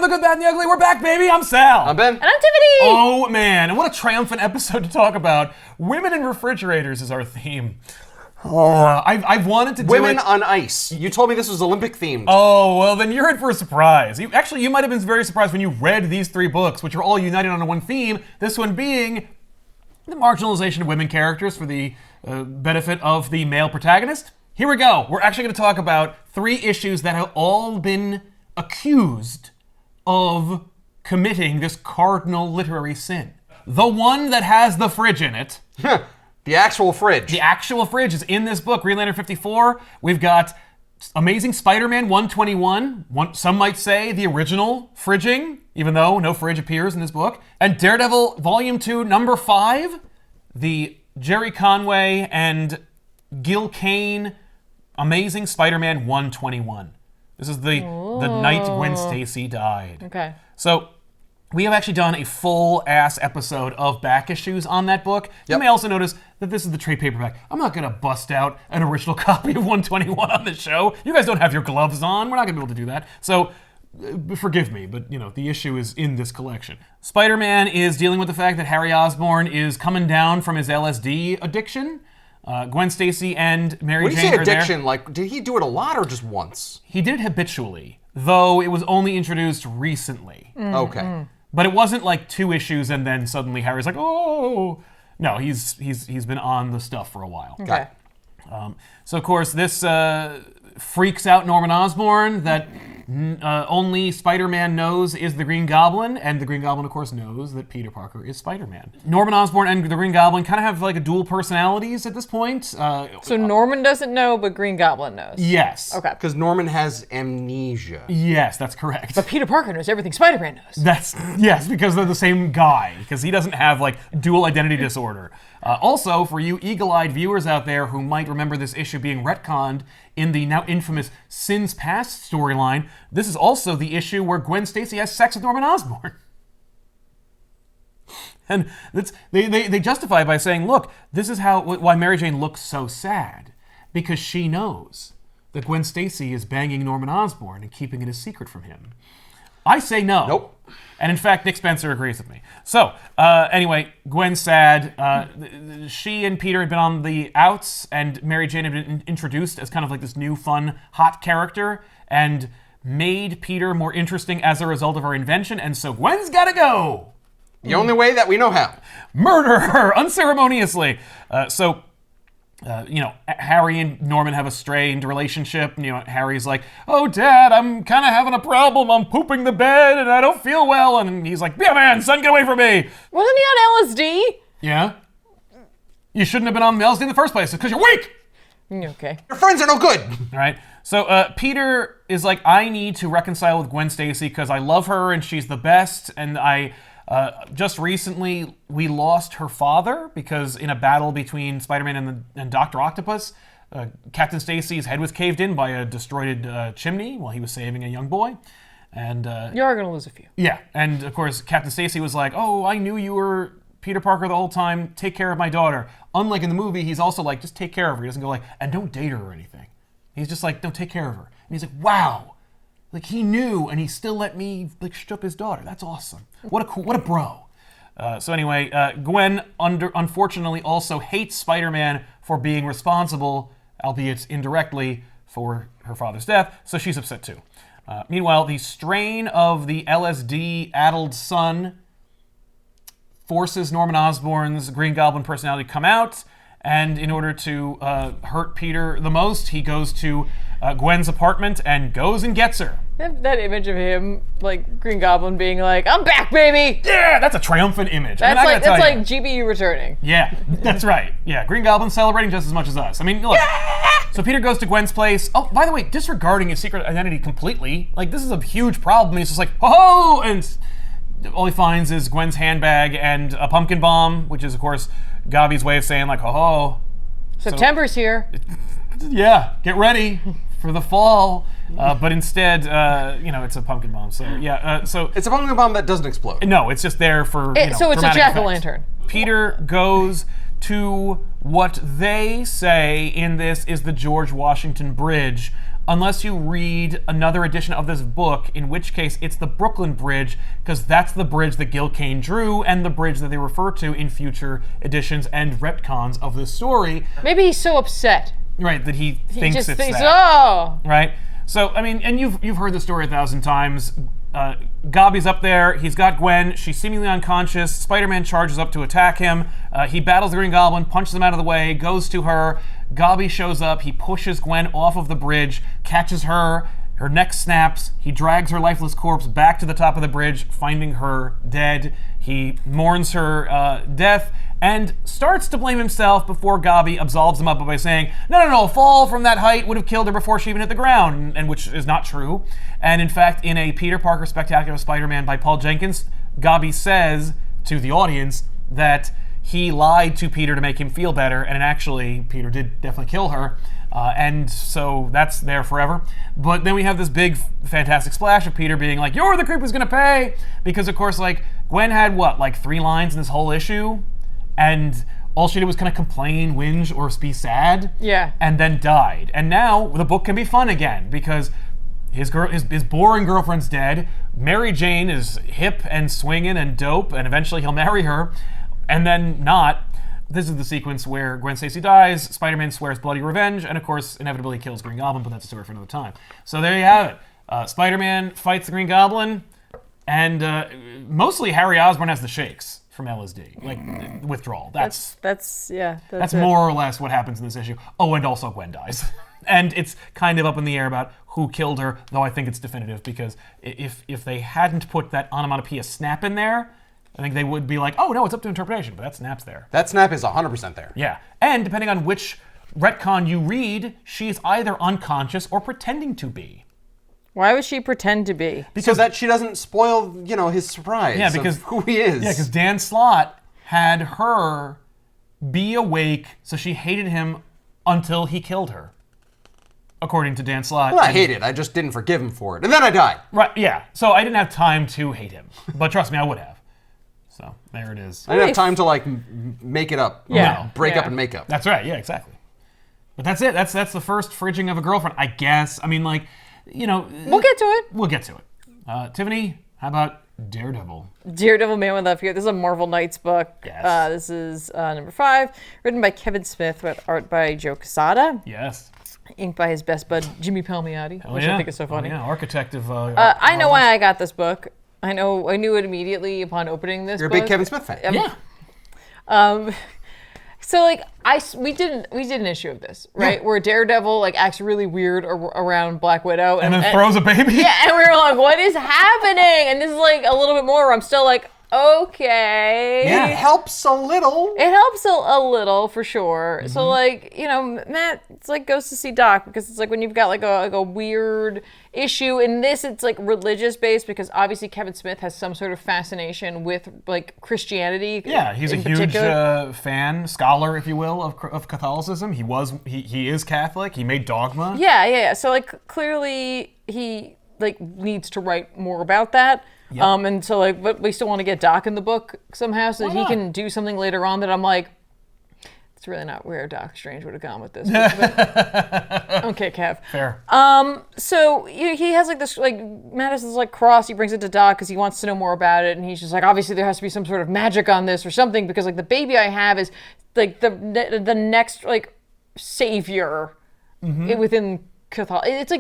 the Good, Bad, and the Ugly. We're back, baby. I'm Sal. I'm Ben. And I'm Tiffany. Oh, man. And what a triumphant episode to talk about. Women in refrigerators is our theme. Oh, I've wanted to do Women it. on ice. You told me this was Olympic themed. Oh, well, then you're in for a surprise. You might have been very surprised when you read these three books, which are all united on one theme, this one being the marginalization of women characters for the benefit of the male protagonist. Here we go. We're actually going to talk about three issues that have all been accused of committing this cardinal literary sin. The one that has the fridge in it. The actual fridge. The actual fridge is in this book, Green Lantern 54. We've got Amazing Spider-Man 121. Some might say the original fridging, even though no fridge appears in this book. And Daredevil Volume 2, Number 5. The Jerry Conway and Gil Kane Amazing Spider-Man 121. This is the night Gwen Stacy died. Okay. So we have actually done a full-ass episode of back issues on that book. You may also notice that this is the trade paperback. I'm not going to bust out an original copy of 121 on this show. You guys don't have your gloves on. We're not going to be able to do that. So forgive me, but the issue is in this collection. Spider-Man is dealing with the fact that Harry Osborn is coming down from his LSD addiction. Gwen Stacy and Mary Jane are there. When you say addiction, like, did he do it a lot or just once? He did it habitually, though it was only introduced recently. Okay. But it wasn't like 2 issues and then suddenly Harry's like, oh. No, he's been on the stuff for a while. Okay. So of course this freaks out Norman Osborn that only Spider-Man knows is the Green Goblin, and the Green Goblin of course knows that Peter Parker is Spider-Man. Norman Osborn and the Green Goblin kind of have like a dual personalities at this point. So Norman doesn't know, but Green Goblin knows. Yes. Okay. Because Norman has amnesia. Yes, that's correct. But Peter Parker knows everything Spider-Man knows. Yes, because they're the same guy, because he doesn't have like dual identity disorder. Also, for you eagle-eyed viewers out there who might remember this issue being retconned in the now infamous Sins Past storyline, this is also the issue where Gwen Stacy has sex with Norman Osborn. And they justify it by saying, look, this is why Mary Jane looks so sad, because she knows that Gwen Stacy is banging Norman Osborn and keeping it a secret from him. I say no. Nope. And in fact, Nick Spencer agrees with me. So, anyway, Gwen's sad. She and Peter had been on the outs, and Mary Jane had been introduced as kind of like this new, fun, hot character, and made Peter more interesting as a result of her invention, and so Gwen's gotta go! The only way that we know how. Murder her unceremoniously! Harry and Norman have a strained relationship. Harry's like, oh, Dad, I'm kind of having a problem. I'm pooping the bed and I don't feel well. And he's like, be a man, son, get away from me. Wasn't he on LSD? Yeah? You shouldn't have been on the LSD in the first place because you're weak. Okay. Your friends are no good. All right. So Peter is like, I need to reconcile with Gwen Stacy because I love her and she's the best. And just recently, we lost her father because in a battle between Spider-Man and Dr. Octopus, Captain Stacy's head was caved in by a destroyed chimney while he was saving a young boy. And you are going to lose a few. Yeah, and of course, Captain Stacy was like, oh, I knew you were Peter Parker the whole time. Take care of my daughter. Unlike in the movie, he's also like, just take care of her. He doesn't go like, and don't date her or anything. He's just like, no, take care of her. And he's like, wow. Like, he knew, and he still let me, like, strip his daughter. That's awesome. What a bro. So anyway, Gwen, unfortunately, also hates Spider-Man for being responsible, albeit indirectly, for her father's death, so she's upset too. Meanwhile, the strain of the LSD-addled son forces Norman Osborn's Green Goblin personality to come out, and in order to hurt Peter the most, he goes to Gwen's apartment and goes and gets her. That image of him, like Green Goblin being like, I'm back, baby! Yeah, that's a triumphant image. That's like GBU returning. Yeah, that's right. Yeah, Green Goblin celebrating just as much as us. I mean, look. Yeah! So Peter goes to Gwen's place. Oh, by the way, disregarding his secret identity completely. Like, this is a huge problem. He's just like, ho-ho! And all he finds is Gwen's handbag and a pumpkin bomb, which is, of course, Gavi's way of saying, like, ho-ho. September's here. Yeah, get ready for the fall. But instead, it's a pumpkin bomb. So, yeah. It's a pumpkin bomb that doesn't explode. No, it's just there for, so it's a jack-o'-lantern. Peter goes to what they say in this is the George Washington Bridge unless you read another edition of this book, in which case it's the Brooklyn Bridge, because that's the bridge that Gil Kane drew and the bridge that they refer to in future editions and retcons of this story. Maybe he's so upset. Right, that he thinks just it's thinks, that. oh. Right? So, I mean, and you've heard the story 1,000 times. Gobby's up there. He's got Gwen. She's seemingly unconscious. Spider-Man charges up to attack him. He battles the Green Goblin, punches him out of the way, goes to her. Gobby shows up. He pushes Gwen off of the bridge, catches her. Her neck snaps. He drags her lifeless corpse back to the top of the bridge, finding her dead. He mourns her death and starts to blame himself before Gobby absolves him up by saying, no, fall from that height would have killed her before she even hit the ground, and which is not true. And in fact, in a Peter Parker Spectacular Spider-Man by Paul Jenkins, Gobby says to the audience that he lied to Peter to make him feel better, and actually, Peter did definitely kill her. And so that's there forever. But then we have this big, fantastic splash of Peter being like, you're the creep who's gonna pay! Because, of course, like, Gwen had, 3 lines in this whole issue? And all she did was kind of complain, whinge, or be sad. Yeah. And then died. And now the book can be fun again because his boring girlfriend's dead. Mary Jane is hip and swinging and dope, and eventually he'll marry her. And then not. This is the sequence where Gwen Stacy dies, Spider-Man swears bloody revenge, and of course inevitably kills Green Goblin, but that's a story for another time. So there you have it. Spider-Man fights the Green Goblin, and mostly Harry Osborn has the shakes from LSD, like withdrawal. That's more or less what happens in this issue. Oh, and also Gwen dies. And it's kind of up in the air about who killed her, though I think it's definitive, because if they hadn't put that onomatopoeia snap in there, I think they would be like, oh no, it's up to interpretation, but that snap's there. That snap is 100% there. Yeah, and depending on which retcon you read, she's either unconscious or pretending to be. Why would she pretend to be? So that she doesn't spoil, his surprise of who he is. Yeah, because Dan Slott had her be awake, so she hated him until he killed her, according to Dan Slott. Well, I hate it. I just didn't forgive him for it. And then I died. Right, yeah. So I didn't have time to hate him. But trust me, I would have. So there it is. I didn't have time to, make it up. Yeah. Break up and make up. That's right, yeah, exactly. But that's it. That's the first fridging of a girlfriend, I guess. I mean, we'll get to it. We'll get to it. Tiffany, how about Daredevil? Daredevil Man Without Fear. This is a Marvel Knights book. Yes. This is number 5, written by Kevin Smith, with art by Joe Quesada. Yes. Inked by his best bud, Jimmy Palmiotti, which I think is so funny. Architect of... I know why I got this book. I knew it immediately upon opening this book. You're a big Kevin Smith fan. Yeah. So we did an issue of this, right? Yeah. Where Daredevil acts really weird around Black Widow, and then throws a baby. Yeah, and we were like, "What is happening?" And this is a little bit more where I'm still like, "Okay." Yeah. It helps a little. It helps a little for sure. Mm-hmm. So Matt goes to see Doc because it's when you've got a weird issue. In this, it's religious based because obviously Kevin Smith has some sort of fascination with Christianity. Yeah, he's a huge fan, scholar, if you will, of Catholicism. He is Catholic. He made Dogma. Yeah. So clearly he needs to write more about that. Yep. But we still want to get Doc in the book somehow so that he can do something later on that I'm like, it's really not where Doc Strange would have gone with this. But, okay, Kev. Fair. So he has this Matt has this cross. He brings it to Doc because he wants to know more about it, and he's just obviously there has to be some sort of magic on this or something because the baby I have is the next savior within Catholic. It's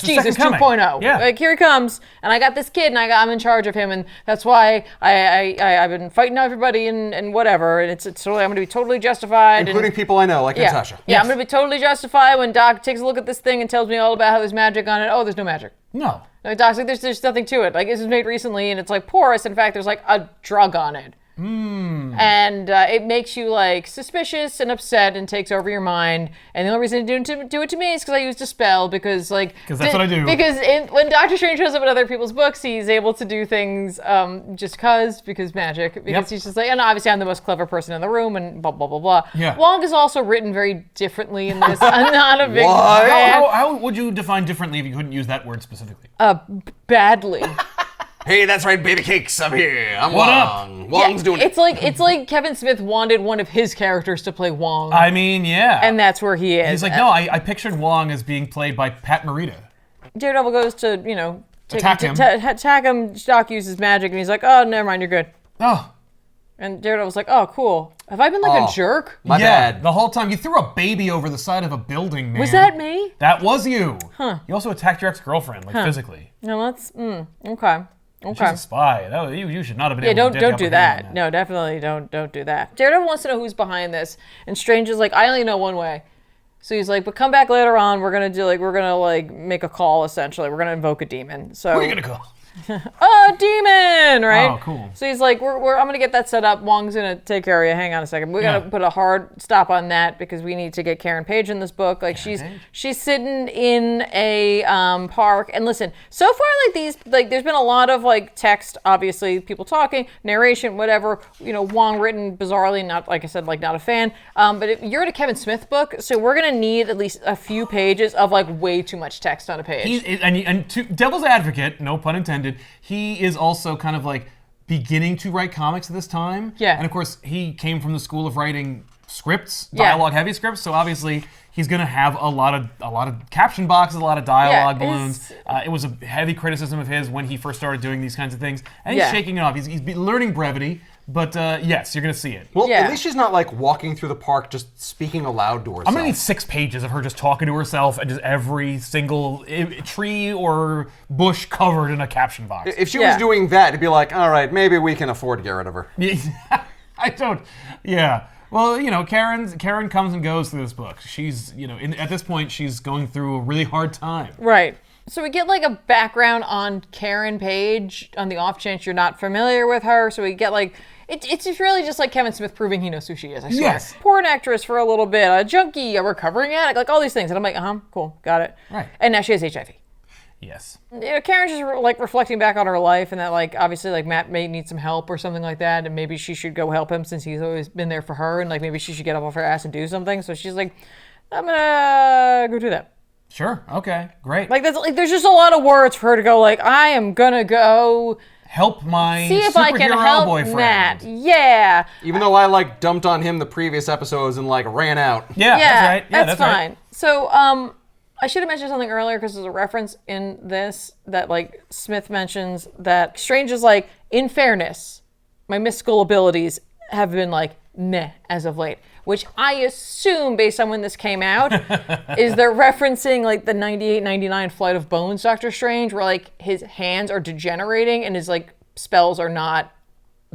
Jesus 2.0. Yeah. Here he comes, and I got this kid, and I'm in charge of him, and that's why I've been fighting everybody and whatever, and it's totally I'm going to be totally justified, including people I know, like Natasha. Yeah, I'm going to be totally justified when Doc takes a look at this thing and tells me all about how there's magic on it. Oh, there's no magic. No. Doc's there's nothing to it. This was made recently, and it's porous. In fact, there's a drug on it. And it makes you suspicious and upset and takes over your mind. And the only reason it didn't do it to me is because I used a spell because that's what I do. Because when Doctor Strange shows up in other people's books, he's able to do things just because magic. Because he's just and obviously I'm the most clever person in the room and blah blah blah blah. Yeah. Wong is also written very differently in this. I'm not a big What? fan. How would you define differently if you couldn't use that word specifically? Badly. Hey, that's right, baby cakes. I'm here. I'm What Wong. Wong's doing it. It's like Kevin Smith wanted one of his characters to play Wong. I mean, yeah. And that's where he is. He's like, no, I pictured Wong as being played by Pat Morita. Daredevil goes to, Attack him. Attack him. Doc uses magic, and he's like, oh, never mind, you're good. Oh. And Daredevil's like, oh, cool. Have I been like a jerk? My bad. The whole time. You threw a baby over the side of a building, man. Was that me? That was you. Huh. You also attacked your ex-girlfriend, physically. No, that's, okay. She's a spy. You should not have been able to Don't do that. No, definitely don't do that. Daredevil wants to know who's behind this, and Strange is like, I only know one way. So he's like, but come back later on. We're gonna make a call. Essentially, we're gonna invoke a demon. So Who are you gonna call? a demon, right? Oh, cool. So he's like, I'm gonna get that set up. Wong's gonna take care of you. Hang on a second. We gotta put a hard stop on that because we need to get Karen Page in this book. Like she's sitting in a park. And listen, so far there's been a lot of like text, obviously people talking, narration, whatever. Wong written bizarrely, not like I said, like not a fan. But you're at a Kevin Smith book, so we're gonna need at least a few pages of like way too much text on a page. And to devil's advocate, no pun intended. He is also kind of like beginning to write comics at this time. Yeah. And of course, he came from the school of writing scripts, dialogue-heavy scripts. So obviously, he's going to have a lot of caption boxes, a lot of dialogue balloons. It was a heavy criticism of his when he first started doing these kinds of things, and he's shaking it off. He's learning brevity. But yes, you're going to see it. Well, at least she's not like walking through the park just speaking aloud to herself. I'm going to need 6 pages of her just talking to herself and just every single tree or bush covered in a caption box. If she was doing that, it'd be like, all right, maybe we can afford to get rid of her. I don't. Yeah. Well, Karen comes and goes through this book. She's, at this point, she's going through a really hard time. Right. So we get like a background on Karen Page on the off chance you're not familiar with her. So we get like, it's just really just like Kevin Smith proving he knows who she is, I swear. Yes. Porn actress for a little bit, a junkie, a recovering addict, like all these things. And I'm like, cool, got it. Right. And now she has HIV. Yes. Karen's just like reflecting back on her life and that like obviously like Matt may need some help or something like that, and maybe she should go help him since he's always been there for her, and like maybe she should get up off her ass and do something. So she's like, I'm gonna go do that. Sure. Okay. Great. Like that's like there's just a lot of words for her to go like I am gonna go help my see if I can help boyfriend. Matt. Yeah. Even though I like dumped on him the previous episodes and like ran out. Yeah, that's right. Yeah, that's fine. Right. So I should have mentioned something earlier because there's a reference in this that like Smith mentions that Strange is like, in fairness, my mystical abilities have been like meh as of late. Which I assume, based on when this came out, is they're referencing like the 98-99 Flight of Bones Doctor Strange, where like his hands are degenerating and his like spells are not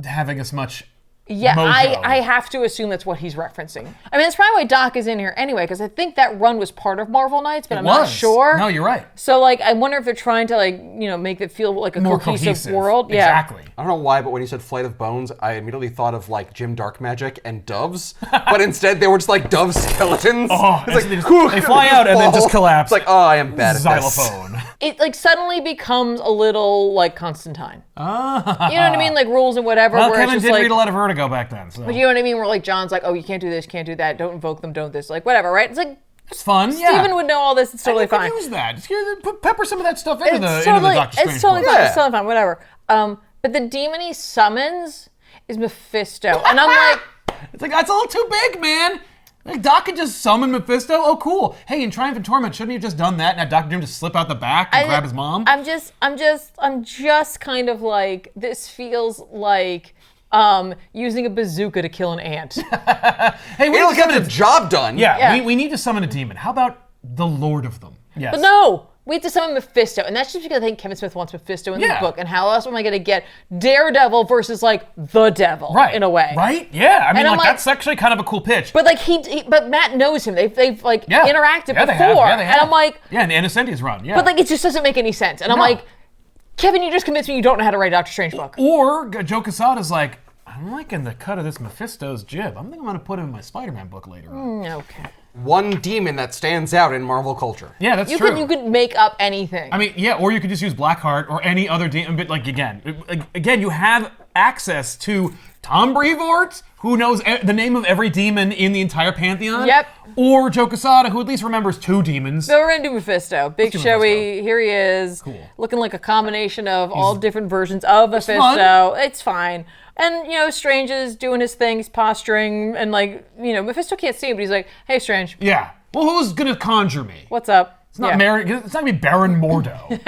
having as much. Yeah, mojo. I have to assume that's what he's referencing. I mean, that's probably why Doc is in here anyway, because I think that run was part of Marvel Knights, but I'm not sure. No, you're right. So, like, I wonder if they're trying to, like, make it feel like a more cohesive world. Exactly. I don't know why, but when you said Flight of Bones, I immediately thought of, like, Jim Darkmagic and doves, but instead they were just, like, dove skeletons. Oh, it's like, they fly out and then just collapse. It's like, oh, I am bad at xylophone. this. It, like, suddenly becomes a little, like, Constantine. Ah. You know what I mean? Like, rules and whatever. Well, where Kevin it's just did like, read a lot of Vertigo back then, so. But you know what I mean? Where, like, John's like, oh, you can't do this, can't do that, don't invoke them, don't this, like, whatever, right? It's like, it's fun, Steven would know all this, it's totally fine. Use that. Just pepper some of that stuff into the Doctor Strange It's totally book. fine, it's totally fine, whatever. But the demon he summons is Mephisto. And I'm like... It's like, that's a little too big, man. Like, Doc could just summon Mephisto? Oh, cool. Hey, in Triumph and Torment, shouldn't he have just done that and had Dr. Doom just slip out the back and grab his mom? I'm just kind of like, this feels like using a bazooka to kill an ant. Hey, we don't get the job done. Yeah. We need to summon a demon. How about the Lord of them? Yes. But no! We have to summon Mephisto, and that's just because I think Kevin Smith wants Mephisto in the book. And how else am I going to get Daredevil versus like the Devil, in a way? Right? Yeah. I mean, like that's actually kind of a cool pitch. But like but Matt knows him. They've like interacted before, they have. And I'm like, in the Innocentius run. Yeah. But like, it just doesn't make any sense. And I'm like, Kevin, you just convinced me you don't know how to write a Doctor Strange book. Or Joe Quesada's like, I'm liking the cut of this Mephisto's jib. I think I'm going to put him in my Spider-Man book later on. Okay. One demon that stands out in Marvel culture. Yeah, that's true. You could make up anything. I mean, yeah, or you could just use Blackheart or any other demon. But like again, you have access to Tom Brevoort, who knows the name of every demon in the entire Pantheon. Yep. Or Joe Quesada, who at least remembers 2 demons. So we're gonna do Mephisto. Big do showy. Here he is. Cool. Looking like a combination of all different versions of Mephisto. fun. It's fine. And, Strange is doing his thing. He's posturing. And, Mephisto can't see him, but he's like, hey, Strange. Yeah. Well, who's gonna conjure me? What's up? It's not It's not gonna be Baron Mordo.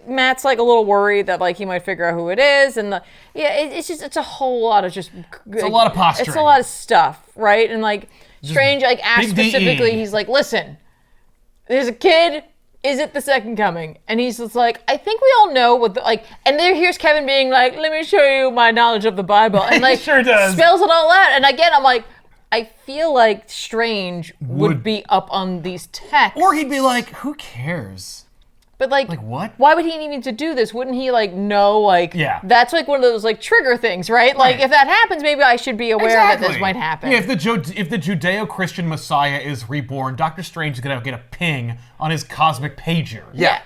Matt's like a little worried that he might figure out who it is, and it's a whole lot of just. It's a lot of posturing. It's a lot of stuff, right? And Strange asks big DE. specifically. He's like, listen, there's a kid. Is it the second coming? And he's just like, I think we all know what and here's Kevin being like, let me show you my knowledge of the Bible, and He sure does. spells it all out. And again, I'm like, I feel like Strange would be up on these texts. Or he'd be like, who cares? But what? Why would he need to do this? Wouldn't he know Yeah. that's one of those trigger things, right? Like if that happens, maybe I should be aware that this might happen. Yeah, if the Judeo-Christian Messiah is reborn, Doctor Strange is gonna get a ping on his cosmic pager. Yeah.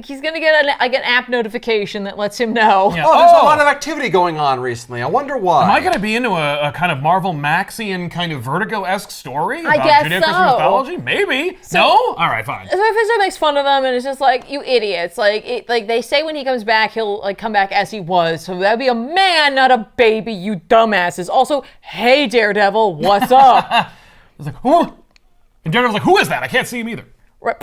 He's gonna get an app notification that lets him know. Yeah. Oh, there's a lot of activity going on recently. I wonder why. Am I going to be into a kind of Marvel Maxian kind of Vertigo-esque story about guess Judeo-Christian so. mythology? Maybe. No? All right, fine. So Mephisto makes fun of them, and it's just like, you idiots. They say when he comes back, he'll come back as he was. So that'd be a man, not a baby, you dumbasses. Also, hey, Daredevil, what's up? It's like, who? And Daredevil's like, who is that? I can't see him either. Right.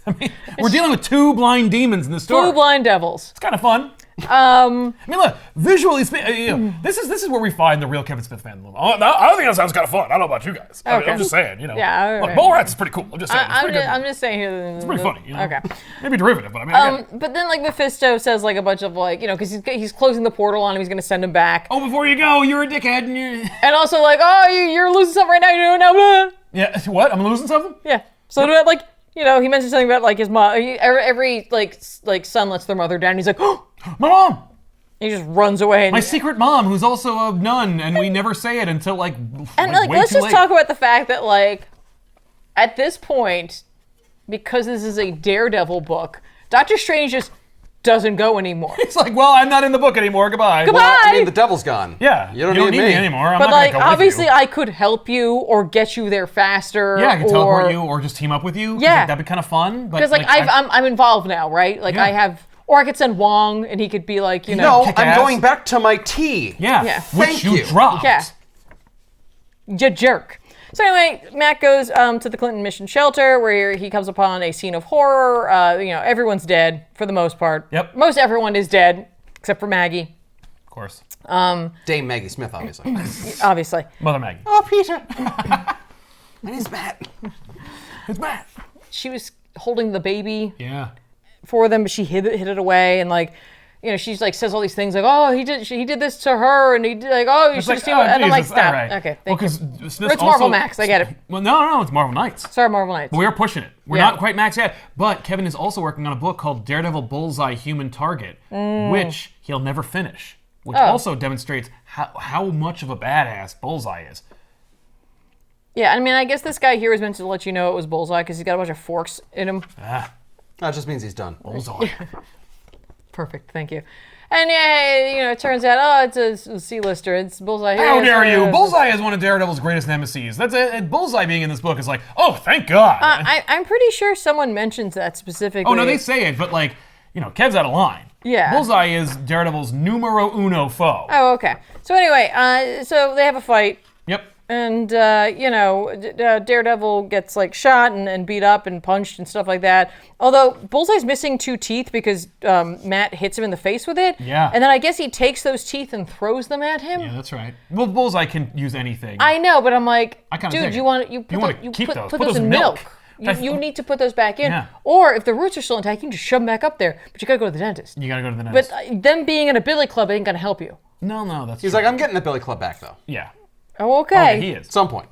I mean, we're dealing with 2 blind demons in the story. 2 blind devils. It's kind of fun. I mean, look, visually speaking, this is where we find the real Kevin Smith fan. I think that sounds kind of fun. I don't know about you guys. I mean, I'm just saying, Yeah, Look, Mallrats is pretty cool. I'm just saying. I'm just saying here. It's pretty funny. Okay. Maybe derivative, but I mean, I get it. But then Mephisto says a bunch of because he's closing the portal on him. He's gonna send him back. Oh, before you go, you're a dickhead, and you're. And also you're losing something right now. You don't know. Yeah. What? I'm losing something? Yeah. So he mentioned something about his mom. Every son lets their mother down. He's like, oh, My mom. he just runs away. And, My secret mom, who's also a nun, and we never say it until way let's too just late. talk about the fact that at this point, because this is a Daredevil book, Doctor Strange just doesn't go anymore. It's like, well, I'm not in the book anymore. Goodbye. Goodbye. Well, I mean, the devil's gone. Yeah. You don't need me me anymore. I'm But not gonna go with obviously, you. I could help you or get you there faster. Yeah, I could teleport you or just team up with you. Yeah. That'd be kind of fun. Because I'm involved now, right? Yeah. I have, or I could send Wong and he could be No, kick I'm ass. going back to my tea. Yeah. Thank Which you you. dropped. Yeah. You jerk. So anyway, Matt goes to the Clinton Mission shelter where he comes upon a scene of horror. Everyone's dead for the most part. Yep. Most everyone is dead except for Maggie, Of course. Dame Maggie Smith, obviously. obviously. Mother Maggie. Oh, Peter. My name's Matt. It's Matt. She was holding the baby Yeah. for them, but she hid it away, and she's says all these things oh he did this to her, and he did you should have seen it. And I'm like, Jesus, stop. all right. Okay, Well, thank you. because Smith It's Marvel Max, I get it. Well, no, it's Marvel Knights. Sorry, Marvel Knights. We are pushing it. We're Yeah. not quite max yet. But Kevin is also working on a book called Daredevil Bullseye Human Target, which he'll never finish. Which also demonstrates how much of a badass Bullseye is. Yeah, I mean, I guess this guy here is meant to let you know it was Bullseye because he's got a bunch of forks in him. That just means he's done. Bullseye. Perfect, thank you. And it turns out, it's a C-lister. It's Bullseye here. How dare you? Bullseye is one of Daredevil's greatest nemesis. That's it. Bullseye being in this book is like, oh, thank God. I'm pretty sure someone mentions that specifically. Oh, no, they say it, but Kev's out of line. Yeah. Bullseye is Daredevil's numero uno foe. Oh, okay. So anyway, so they have a fight. Yep. And, Daredevil gets, shot and beat up and punched and stuff like that. Although, Bullseye's missing 2 teeth because Matt hits him in the face with it. Yeah. And then I guess he takes those teeth and throws them at him. Yeah, that's right. Well, Bullseye can use anything. I know, but I'm like, I kinda dude, dig you it. want You to wanna keep those. put Put those those in in milk. milk. You need to put those back in. Yeah. Or if the roots are still intact, you can just shove them back up there. But you gotta go to the dentist. You gotta go to the But dentist. them being in a billy club ain't gonna help you. No, that's He's true. like, I'm getting the Billy Club back, though. Yeah. Oh, okay. He At is. some point.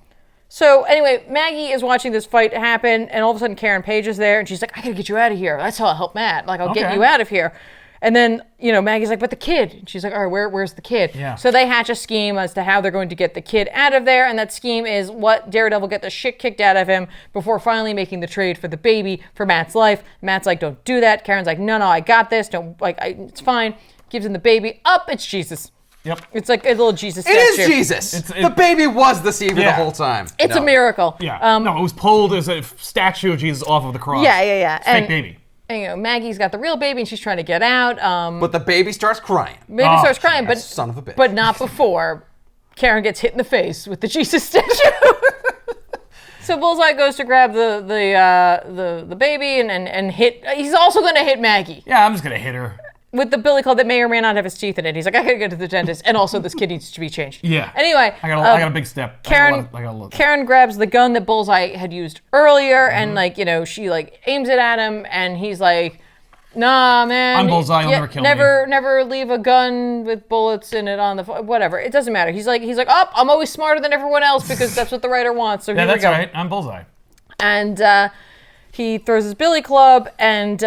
So anyway, Maggie is watching this fight happen, and all of a sudden Karen Page is there, and she's like, I gotta get you out of here. That's how I'll help Matt. I'll get Okay. you out of here. And then, Maggie's like, but the kid. And she's like, all right, where's the kid? Yeah. So they hatch a scheme as to how they're going to get the kid out of there. And that scheme is what Daredevil get the shit kicked out of him before finally making the trade for the baby for Matt's life. Matt's like, don't do that. Karen's like, no, I got this. It's fine. Gives him the baby. It's Jesus. Yep. It's like a little Jesus It statue. is Jesus. The baby was the savior the whole time. It's a miracle. Yeah. No, it was pulled as a statue of Jesus off of the cross. Yeah. It's fake baby. And, Maggie's got the real baby and she's trying to get out. But the baby starts crying. Baby starts crying, but son of a bitch. But not before Karen gets hit in the face with the Jesus statue. So Bullseye goes to grab the baby and hit. He's also going to hit Maggie. Yeah, I'm just gonna hit her. With the billy club that may or may not have his teeth in it. He's like, I gotta go to the dentist, and also this kid needs to be changed. Yeah. Anyway, I got a big step. Karen grabs the gun that Bullseye had used earlier, and she aims it at him, and he's like, nah, man. I'm Bullseye. You'll never kill me. Never leave a gun with bullets in it on the whatever. It doesn't matter. He's like, I'm always smarter than everyone else because that's what the writer wants. So yeah, here we that's go. right. I'm Bullseye. And he throws his billy club, and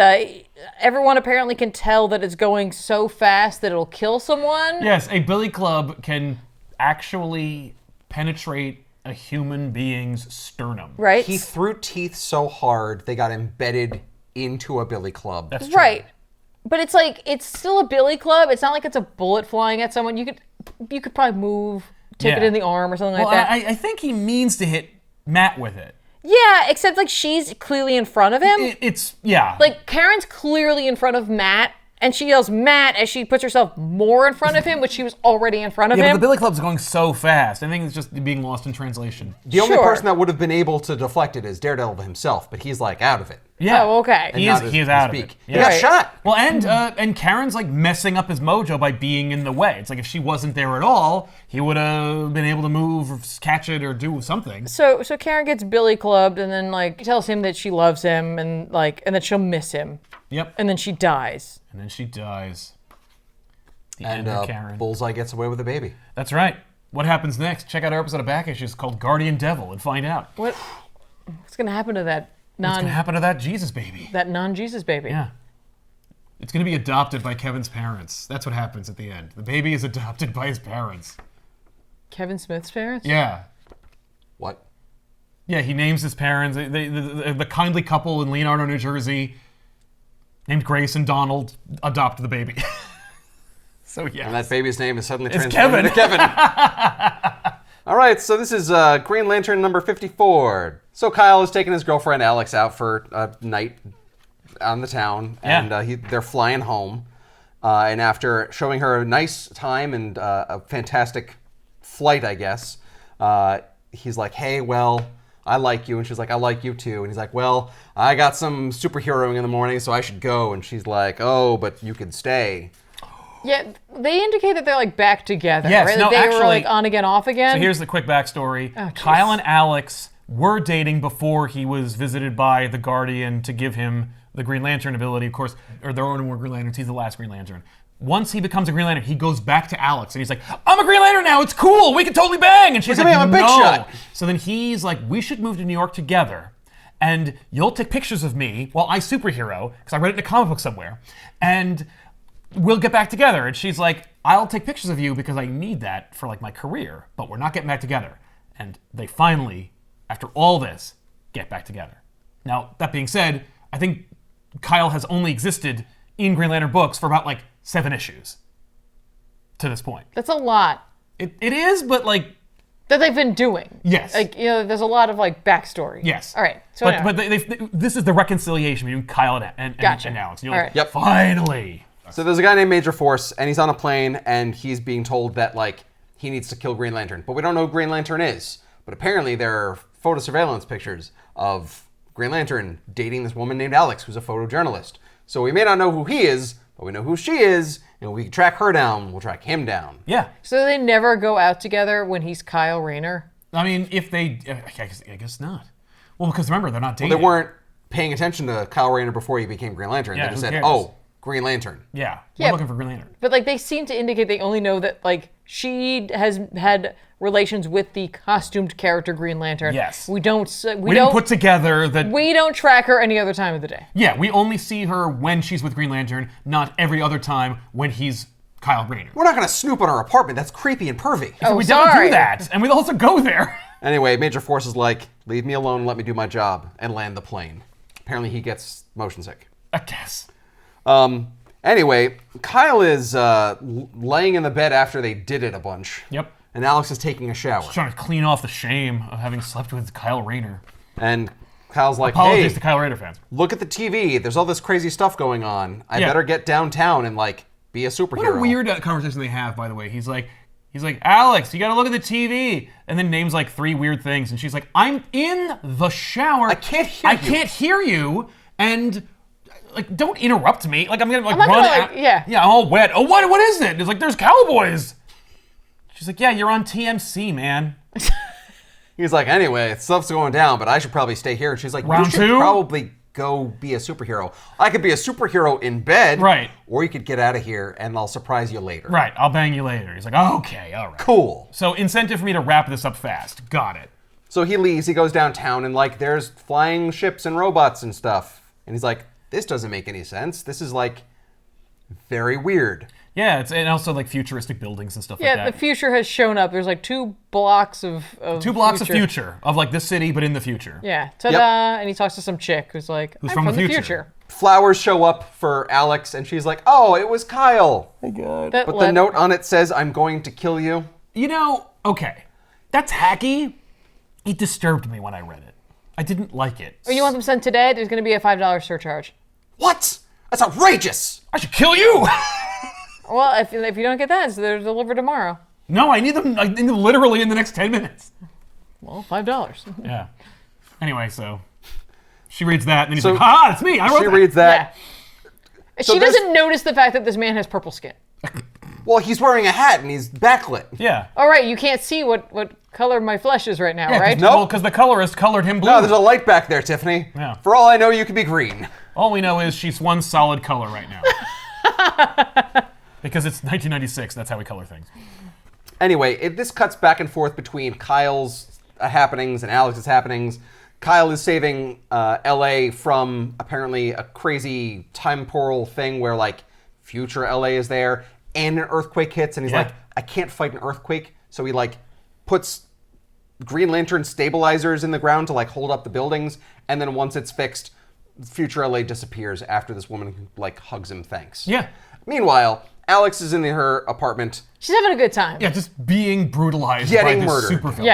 everyone apparently can tell that it's going so fast that it'll kill someone. Yes, a billy club can actually penetrate a human being's sternum. Right? He threw teeth so hard they got embedded into a billy club. That's true. Right. But it's still a billy club. It's not like it's a bullet flying at someone. You could probably move, take it in the arm or something like that. I think he means to hit Matt with it. Yeah, except she's clearly in front of him. It's yeah. Karen's clearly in front of Matt, and she yells Matt as she puts herself more in front of him, which she was already in front of Yeah, him. but the billy club's going so fast. I think it's just being lost in translation. The only Sure. person that would have been able to deflect it is Daredevil himself, but he's out of it. Yeah. Oh, okay. He Not is his out of beak. it. He got shot. Well, and Karen's messing up his mojo by being in the way. It's like if she wasn't there at all, he would have been able to move or catch it or do something. So Karen gets billy clubbed, and then tells him that she loves him, and that she'll miss him. Yep. And then she dies. And then she dies. The And end of Karen. Bullseye gets away with the baby. That's right. What happens next? Check out our episode of Back Issues called Guardian Devil and find out. What's gonna happen to that What's going to happen to that Jesus baby? that non-Jesus baby? Yeah. It's going to be adopted by Kevin's parents. That's what happens at the end. The baby is adopted by his parents. Kevin Smith's parents? Yeah. What? Yeah, he names his parents. The kindly couple in Leonardo, New Jersey, named Grace and Donald, adopt the baby. So, yeah. And that baby's name is suddenly It's transformed into Kevin. All right, so this is Green Lantern number 54. So Kyle has taken his girlfriend Alex out for a night on the town, and they're flying home. And after showing her a nice time and a fantastic flight, I guess, he's like, hey, well, I like you. And she's like, I like you too. And he's like, well, I got some superheroing in the morning, so I should go. And she's like, oh, but you can stay. Yeah, they indicate that they're back together, Yes, right? no, That they actually- were on again, off again. So here's the quick backstory. Oh, Kyle and Alex were dating before he was visited by the Guardian to give him the Green Lantern ability, of course, or there are no more Green Lanterns. He's the last Green Lantern. Once he becomes a Green Lantern, he goes back to Alex and he's like, I'm a Green Lantern now, it's cool, we can totally bang. And she's Look like, at me, I'm a big no. shot. So then he's like, we should move to New York together and you'll take pictures of me while I superhero, because I read it in a comic book somewhere, and we'll get back together. And she's like, I'll take pictures of you because I need that for my career, but we're not getting back together. And they finally, after all this, get back together. Now, that being said, I think Kyle has only existed in Green Lantern books for about 7 issues to this point. That's a lot It is, but that they've been doing. yes. There's a lot of backstory. Yes. All right. So but this is the reconciliation between Kyle and Gotcha. Alex. And you're All like, right. Yep. Finally. So there's a guy named Major Force, and he's on a plane, and he's being told that, he needs to kill Green Lantern. But we don't know who Green Lantern is. But apparently there are photo surveillance pictures of Green Lantern dating this woman named Alex, who's a photojournalist. So we may not know who he is, but we know who she is, and we can track her down, we'll track him down. Yeah. So they never go out together when he's Kyle Rayner? I mean, if they, I guess not. Well, because remember, they're not dating. They weren't paying attention to Kyle Rayner before he became Green Lantern. Yeah, They just who said, cares? oh, Green Lantern. Yeah, Yeah. we're looking for Green Lantern. But like they seem to indicate they only know that like she has had relations with the costumed character Green Lantern. Yes. We don't Didn't put together that. we don't track her any other time of the day. Yeah, we only see her when she's with Green Lantern, not every other time when he's Kyle Rayner. We're not going to snoop on her apartment. That's creepy and pervy. Oh, We don't sorry. do that, and we'll also go there. Anyway, Major Force is like, leave me alone, let me do my job, and land the plane. Apparently he gets motion sick. I guess. Anyway, Kyle is laying in the bed after they did it a bunch. Yep. And Alex is taking a shower. Trying to clean off the shame of having slept with Kyle Rayner. And Kyle's like, Apologies hey, to Kyle Rayner fans. look at the TV. There's all this crazy stuff going on. I Yeah. better get downtown and, like, be a superhero. What a weird conversation they have, by the way. He's like, Alex, you gotta look at the TV. And then names like 3 weird things. And she's like, I'm in the shower. I can't hear you. can't hear you. And like, don't interrupt me. Like, I'm gonna like not run gonna, out. like, yeah. Yeah, I'm all wet. Oh, what is it? It's like, there's cowboys. She's like, yeah, you're on TMC, man. He's like, anyway, stuff's going down, but I should probably stay here. And she's like, Round you should 2? probably go be a superhero. I could be a superhero in bed. Right. Or you could get out of here and I'll surprise you later. Right, I'll bang you later. He's like, okay, all right. Cool. So incentive for me to wrap this up fast. Got it. So he leaves, he goes downtown, and like there's flying ships and robots and stuff. And he's like, this doesn't make any sense. This is like very weird. Yeah, and also like futuristic buildings and stuff like Yeah, that. the future has shown up. There's like 2 blocks of 2 blocks of future of like this city, but in the future. Yeah, ta-da! And he talks to some chick who's like, I'm from from the the future. future. Flowers show up for Alex, and she's like, oh, it was Kyle. That But the note on it says, I'm going to kill you. You know, okay, that's hacky. It disturbed me when I read it. I didn't like it. When you want them sent today, there's going to be a $5 surcharge. What? That's outrageous. I should kill you. Well, if you don't get that, so they're delivered tomorrow. No, I need them literally in the next 10 minutes. Well, $5. Yeah. Anyway, so she reads that, and then he's So like, ha, it's me. I wrote She that. reads that. Yeah. So She there's- doesn't notice the fact that this man has purple skin. Well, he's wearing a hat, and he's backlit. Yeah. All right, you can't see what color my flesh is right now, Yeah, right? No. because the colorist colored him blue. No, there's a light back there, Tiffany. Yeah. For all I know, you could be green. All we know is she's one solid color right now. Because it's 1996. That's how we color things. Anyway, this cuts back and forth between Kyle's happenings and Alex's happenings. Kyle is saving LA from apparently a crazy temporal thing where like future LA is there and an earthquake hits, and he's Yeah. like, I can't fight an earthquake. So he like puts Green Lantern stabilizers in the ground to like hold up the buildings, and then once it's fixed, future LA disappears after this woman like hugs him thanks. Yeah. Meanwhile, Alex is in her apartment. She's having a good time. Yeah, just being brutalized Getting by this murdered. super villain.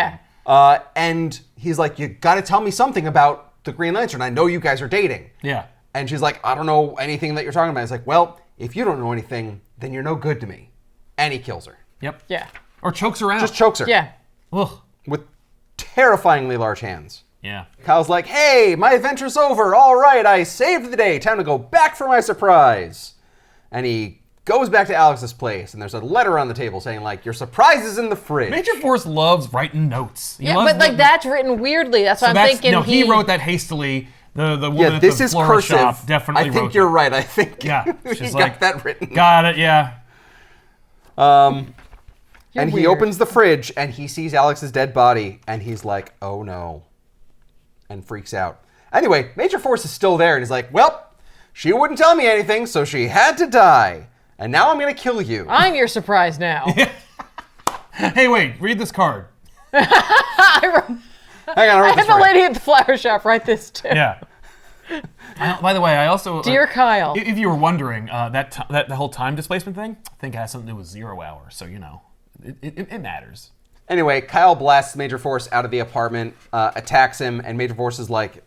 Yeah. And he's like, you gotta tell me something about the Green Lantern. I know you guys are dating. Yeah. And she's like, I don't know anything that you're talking about. He's like, well, if you don't know anything, then you're no good to me. And he kills her. Yep. Yeah. Or chokes her out. Just chokes her. Yeah. Ugh. With terrifyingly large hands. Yeah. Kyle's like, hey, my adventure's over. All right, I saved the day. Time to go back for my surprise. And he goes back to Alex's place, and there's a letter on the table saying, like, your surprise is in the fridge. Major Force loves writing notes. He Yeah, loves but like that's written weirdly. That's why I'm thinking no, he wrote that hastily. The woman Yeah, at this the is florist cursive. shop definitely I think wrote you're it. right. I think Yeah. he She's got like, that written. Got it, yeah. And he weird. opens the fridge, and he sees Alex's dead body, and he's like, oh no. And freaks out. Anyway, Major Force is still there, and he's like, well, she wouldn't tell me anything, so she had to die. And now I'm going to kill you. I'm your surprise now. Hey, wait, read this card. I wrote- Hang on, I wrote I this had the right. lady at the flower shop write this too. Yeah. By the way, I also... Dear Kyle. If you were wondering, that the whole time displacement thing, I think it has something to do with 0 hour, so, you know, it matters. Anyway, Kyle blasts Major Force out of the apartment, attacks him, and Major Force is like,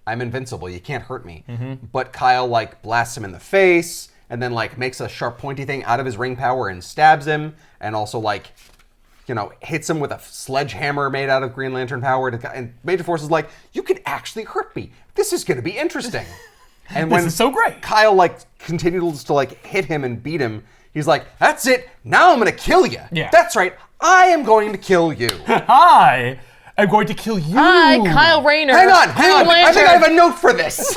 I'm invincible, you can't hurt me. But Kyle, like, blasts him in the face, and then, like, makes a sharp pointy thing out of his ring power and stabs him, and also, like, you know, hits him with a sledgehammer made out of Green Lantern power. And Major Force is like, you could actually hurt me. This is going to be interesting. And This is so great. Kyle, like, continues to, like, hit him and beat him, he's like, that's it. Now I'm going to kill you. Yeah. That's right. I am going to kill you. Hi, I'm going to kill you. Hi, Kyle Rayner. Hang on. Green I think I Lantern. have a note for this.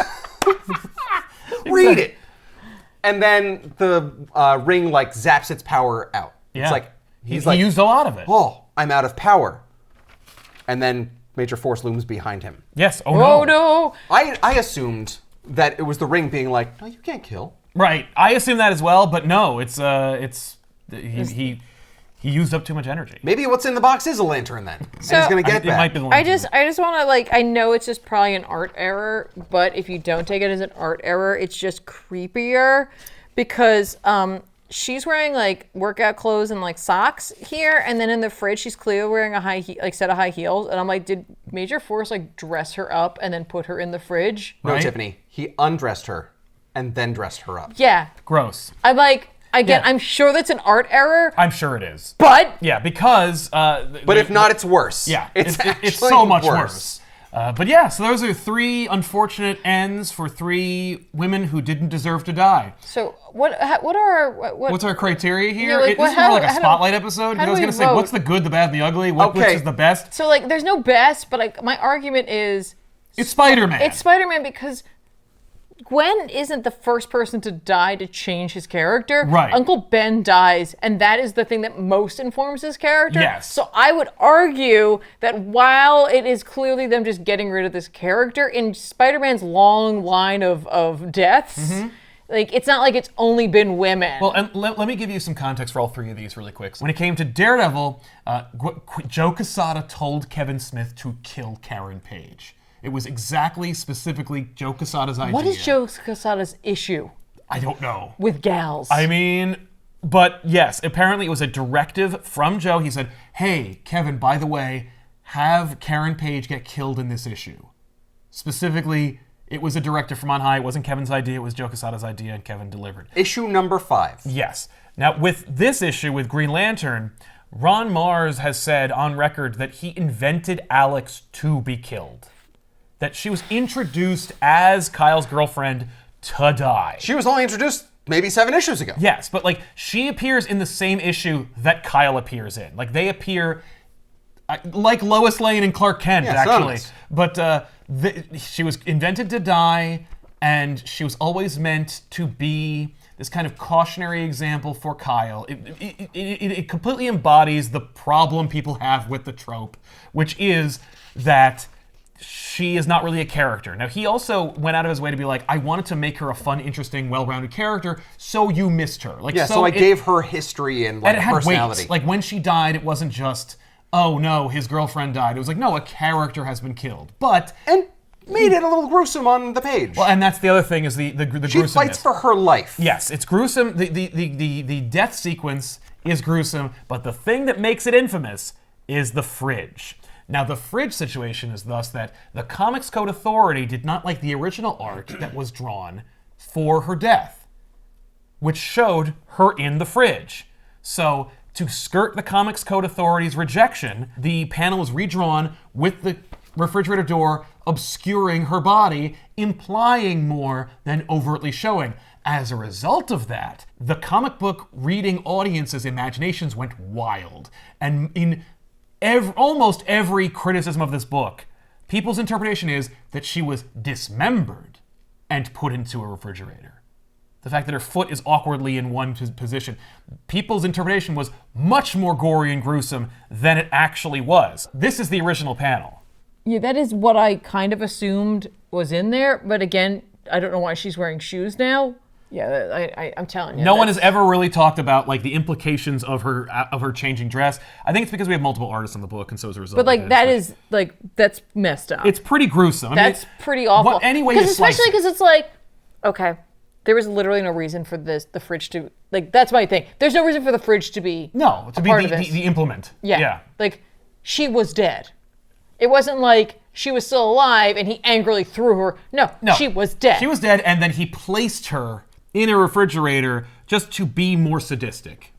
Read it. And then the ring like zaps its power out. Yeah. It's like he used a lot of it. oh, I'm out of power. And then Major Force looms behind him. Yes. Oh Oh no. no! I assumed that it was the ring being like, no, you can't kill. Right. I assume that as well, but no. He used up too much energy. Maybe what's in the box is a lantern then. So- and he's gonna get It back. might be the I just want to like. I know it's just probably an art error, but if you don't take it as an art error, it's just creepier because she's wearing like workout clothes and like socks here, and then in the fridge she's clearly wearing a set of high heels, and I'm like, did Major Force like dress her up and then put her in the fridge? No, Right? Tiffany. He undressed her and then dressed her up. Yeah, Gross. I'm like, again, Yeah. I'm sure that's an art error, I'm sure it is. but Yeah, because. But if not, it's worse. Yeah, it's it's so much worse. But yeah, so those are 3 unfortunate ends for 3 women who didn't deserve to die. so what are What's our criteria here? Yeah, like, This is how- more like a how do- spotlight episode. how I do was we going to say, vote? what's the good, the bad, and the ugly? Which Okay. is the best? So like, there's no best, but like my argument is It's Spider-Man. it's Spider-Man because Gwen isn't the first person to die to change his character. Right. Uncle Ben dies, and that is the thing that most informs his character. Yes. So I would argue that while it is clearly them just getting rid of this character, in Spider-Man's long line of deaths, like it's not like it's only been women. Well, and let me give you some context for all 3 of these really quick. When it came to Daredevil, Joe Quesada told Kevin Smith to kill Karen Page. It was specifically Joe Quesada's idea. what is Joe Quesada's issue I don't know. with gals? I mean, but yes, apparently it was a directive from Joe. He said, hey, Kevin, by the way, have Karen Page get killed in this issue. Specifically, it was a directive from on high. It wasn't Kevin's idea. It was Joe Quesada's idea, and Kevin delivered. Issue number 5. Yes. Now, with this issue with Green Lantern, Ron Mars has said on record that he invented Alex to be killed. That she was introduced as Kyle's girlfriend to die. She was only introduced maybe 7 issues ago. Yes, but like she appears in the same issue that Kyle appears in. Like they appear like Lois Lane and Clark Kent, Yeah, actually. sons. But she was invented to die, and she was always meant to be this kind of cautionary example for Kyle. It completely embodies the problem people have with the trope, which is that she is not really a character. Now, he also went out of his way to be like, I wanted to make her a fun, interesting, well-rounded character, so you missed her. Like, Yeah, so I gave her history and like and it had personality. weight. Like, when she died, it wasn't just, oh no, his girlfriend died. It was like, no, a character has been killed. But, and made it a little gruesome on the page. well, and that's the other thing is the she gruesomeness. fights for her life. Yes, it's gruesome. The death sequence is gruesome, but the thing that makes it infamous is the fridge. Now, the fridge situation is thus that the Comics Code Authority did not like the original art that was drawn for her death, which showed her in the fridge. So, to skirt the Comics Code Authority's rejection, the panel was redrawn with the refrigerator door obscuring her body, implying more than overtly showing. As a result of that, the comic book reading audience's imaginations went wild. And in almost every criticism of this book, people's interpretation is that she was dismembered and put into a refrigerator. The fact that her foot is awkwardly in one position. People's interpretation was much more gory and gruesome than it actually was. This is the original panel. Yeah, that is what I kind of assumed was in there. But again, I don't know why she's wearing shoes now. Yeah, I'm telling you. No one has ever really talked about like the implications of her changing dress. I think it's because we have multiple artists on the book, and so as a result. But like that's messed up. it's pretty gruesome. I mean, That's pretty awful. Anyway, you slice especially it. because it's like, okay, there was literally no reason for the fridge to like. That's my thing. There's no reason for the fridge to be No, to be part of this. the implement. Yeah. Like, she was dead. It wasn't like she was still alive and he angrily threw her. No, she was dead. She was dead, and then he placed her in a refrigerator just to be more sadistic.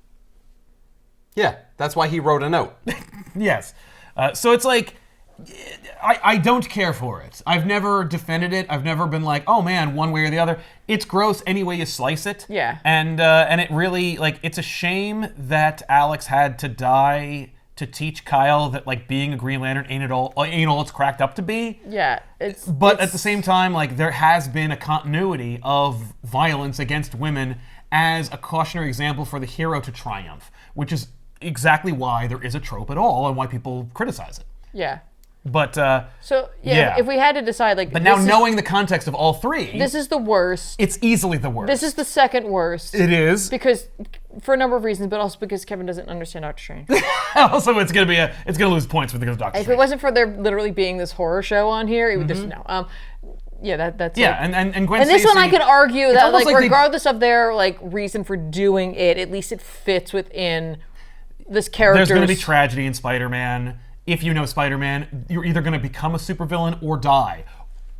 Yeah, that's why he wrote a note. Yes. So it's like, I don't care for it. I've never defended it. I've never been like, oh man, one way or the other. It's gross any way you slice it. Yeah. And it really, like, it's a shame that Alex had to die to teach Kyle that like being a Green Lantern ain't all it's cracked up to be. Yeah, But at the same time, like there has been a continuity of violence against women as a cautionary example for the hero to triumph, which is exactly why there is a trope at all and why people criticize it. Yeah. But if we had to decide, like, but now knowing the context of all three, this is the worst. It's easily the worst. This is the second worst. It is because for a number of reasons, but also because Kevin doesn't understand Doctor Strange. Also, it's gonna lose points because of Doctor Strange. If it wasn't for there literally being this horror show on here, it would just no. Yeah, that's yeah, like, and Gwen and this Stacy, one I could argue that like regardless of their like reason for doing it, at least it fits within this character. There's going to be tragedy in Spider-Man. If you know Spider-Man, you're either going to become a supervillain or die,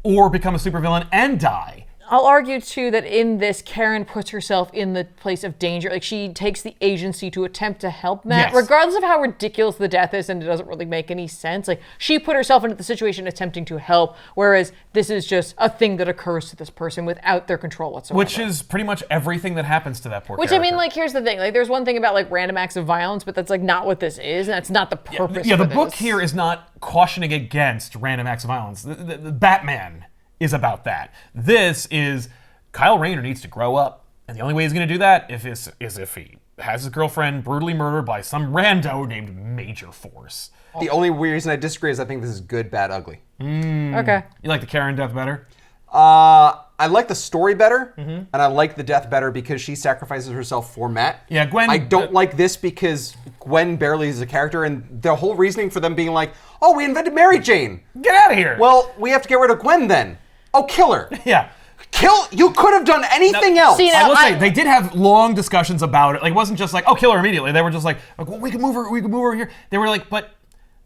or become a supervillain and die. I'll argue too that in this, Karen puts herself in the place of danger. Like she takes the agency to attempt to help Matt, regardless of how ridiculous the death is, and it doesn't really make any sense. Like she put herself into the situation attempting to help, whereas this is just a thing that occurs to this person without their control whatsoever. Which is pretty much everything that happens to that poor character. I mean, like here's the thing: like there's one thing about like random acts of violence, but that's like not what this is, and that's not the purpose. Yeah, the book here is not cautioning against random acts of violence. The Batman is about that. This is Kyle Rayner needs to grow up, and the only way he's going to do that is if he has his girlfriend brutally murdered by some rando named Major Force. The only reason I disagree is I think this is good, bad, ugly. Okay. You like the Karen death better? I like the story better, and I like the death better because she sacrifices herself for Matt. Yeah, Gwen. I don't like this because Gwen barely is a character, and the whole reasoning for them being like, "Oh, we invented Mary Jane. Get out of here." Well, we have to get rid of Gwen then. Oh, kill her. Yeah. Kill. You could have done anything else. See, I will say they did have long discussions about it. Like, it wasn't just like, "Oh, kill her immediately." They were just like well, we can move her. We can move her here. They were like, but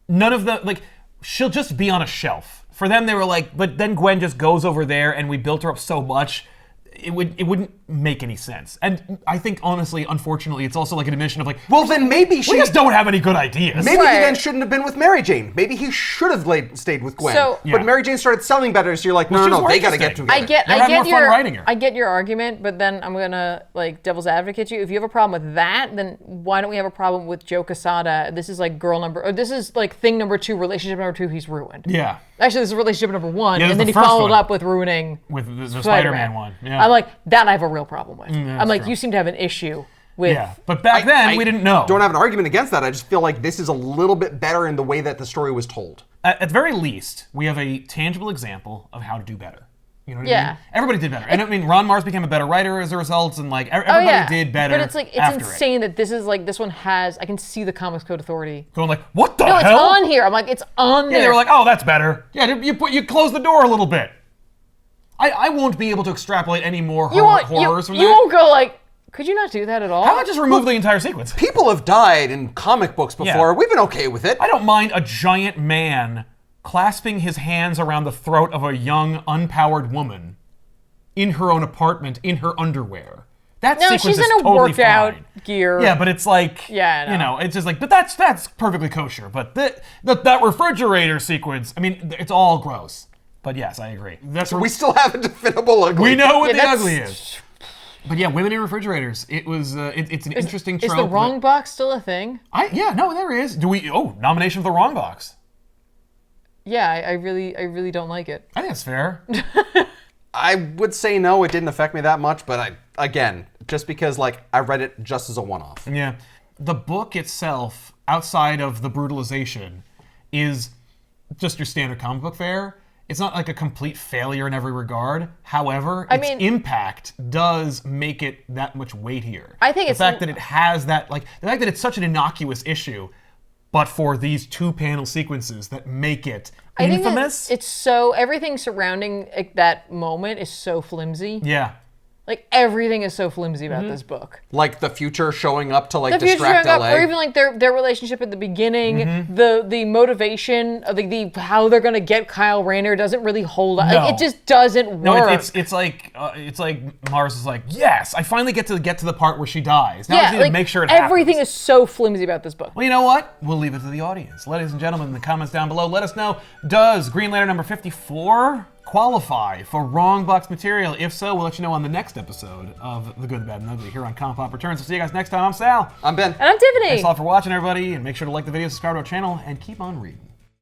none of the like, she'll just be on a shelf. For them, they were like, but then Gwen just goes over there, and we built her up so much, it wouldn't make any sense. And I think, honestly, unfortunately, it's also like an admission of like, well, then maybe we just don't have any good ideas. Maybe he then shouldn't have been with Mary Jane. Maybe he should have stayed with Gwen. But Mary Jane started selling better, so you're like, no, they got to get together. I get your argument, but then I'm gonna like devil's advocate you. If you have a problem with that, then why don't we have a problem with Joe Quesada? This is like this is like thing number 2, relationship number 2. He's ruined. Yeah. Actually, this is relationship number 1, and then he followed up with ruining with the Spider-Man one. Yeah. I'm like, that I have a real problem with. I'm like, you seem to have an issue with. Yeah, but back then we didn't know. Don't have an argument against that. I just feel like this is a little bit better in the way that the story was told. At the very least, we have a tangible example of how to do better. You know what I mean? Everybody did better. And I mean, Ron Mars became a better writer as a result, and like everybody did better. But it's like, it's insane that this is like, this one has, I can see the Comics Code Authority going like, what the hell? No, it's on here. I'm like, it's on there. Yeah, they were like, oh, that's better. Yeah, you close the door a little bit. I won't be able to extrapolate any more horrors from that. You won't go like, could you not do that at all? How about just remove the entire sequence? People have died in comic books before. Yeah. We've been okay with it. I don't mind a giant man clasping his hands around the throat of a young, unpowered woman in her own apartment in her underwear. That sequence is totally fine. No, she's in a workout gear. Yeah, but it's like, it's just like, but that's perfectly kosher. But that refrigerator sequence, I mean, it's all gross. But yes, I agree. We still have a definable ugly. We know what the ugly is. But yeah, women in refrigerators. It was. It's an interesting trope. Is the wrong box still a thing? There is. Nomination for the wrong box. Yeah, I really don't like it. I think that's fair. I would say no. It didn't affect me that much, but again, just because like I read it just as a one-off. Yeah, the book itself, outside of the brutalization, is just your standard comic book fare. It's not like a complete failure in every regard. However, its impact does make it that much weightier. I think the fact that it has that, like, the fact that it's such an innocuous issue, but for these 2 panel sequences that make it infamous. It's so, everything surrounding that moment is so flimsy. Yeah. Like, everything is so flimsy about this book. Like the future showing up to like distract LA. Or even like their relationship at the beginning, the motivation of the how they're gonna get Kyle Rayner doesn't really hold up. Like, it just doesn't work. No, it's like Mars is like, yes, I finally get to the part where she dies. Now I just need to make sure it happens. Everything is so flimsy about this book. Well, you know what? We'll leave it to the audience. Ladies and gentlemen, in the comments down below, let us know, does Green Lantern number 54 qualify for wrong box material? If so, we'll let you know on the next episode of The Good, the Bad, and the Ugly here on ComicPop Returns. We'll see you guys next time. I'm Sal. I'm Ben. And I'm Tiffany. Thanks a lot for watching, everybody, and make sure to like the video, subscribe to our channel, and keep on reading.